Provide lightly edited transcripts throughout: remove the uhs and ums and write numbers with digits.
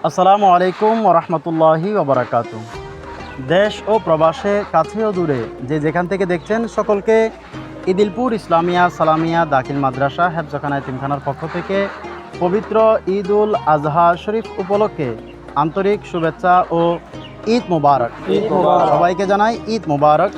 আসসালামু আলাইকুম ওরহমতুল্লাহি ওবরাকাতু। দেশ ও প্রবাসে কাছে ও দূরে যে যেখান থেকে দেখছেন সকলকে ঈদিলপুর ইসলামিয়া সালামিয়া দাখিল মাদ্রাসা হেফজখানা এতিমখানার পক্ষ থেকে পবিত্র ঈদ উল আজহা শরীফ উপলক্ষে আন্তরিক শুভেচ্ছা ও ঈদ মুবারক। সবাইকে জানাই ঈদ মুবারক।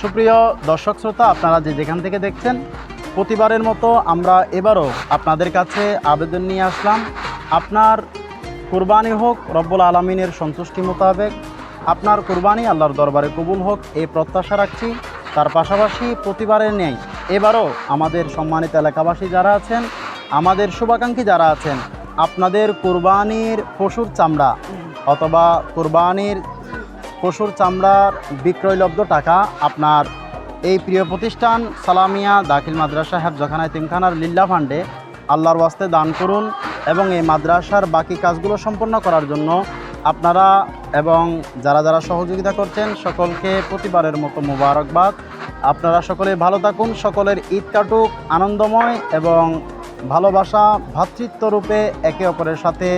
সুপ্রিয় দর্শক শ্রোতা, আপনারা যে যেখান থেকে দেখছেন, প্রতিবারের মতো আমরা এবারও আপনাদের কাছে আবেদন নিয়ে আসলাম। আপনার কুরবানি হোক রব্বুল আলমিনের সন্তুষ্টি মোতাবেক, আপনার কুরবানি আল্লাহর দরবারে কবুল হোক এই প্রত্যাশা রাখছি। তার পাশাপাশি প্রতিবারের নেই এবারও আমাদের সম্মানিত এলাকাবাসী যারা আছেন, আমাদের শুভাকাঙ্ক্ষী যারা আছেন, আপনাদের কুরবানির পশুর চামড়া অথবা কুরবানির পশুর চামড়ার বিক্রয়লব্ধ টাকা আপনার এই প্রিয় প্রতিষ্ঠান সালামিয়া দাখিল মাদ্রাসা হেফজখানা এতিমখানার লিল্লা ফান্ডে আল্লাহর ওয়াস্তে দান করুন এবং এই মাদ্রাসার বাকি কাজগুলো সম্পন্ন করার জন্য আপনারা এবং যারা যারা সহযোগিতা করছেন সকলকে প্রতিবারের মতো মোবারকবাদ। আপনারা সকলে ভালো থাকুন, সকলের ঈদ কাটুক আনন্দময় এবং ভালোবাসা ভ্রাতৃত্ব রূপে একে অপরের সাথে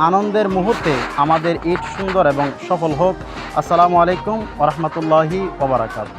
আনন্দের মুহূর্তে আমাদের ঈদ সুন্দর এবং সফল হোক। আসসালামু আলাইকুম ওরহমতুল্লাহি ওবরাকাতুহু।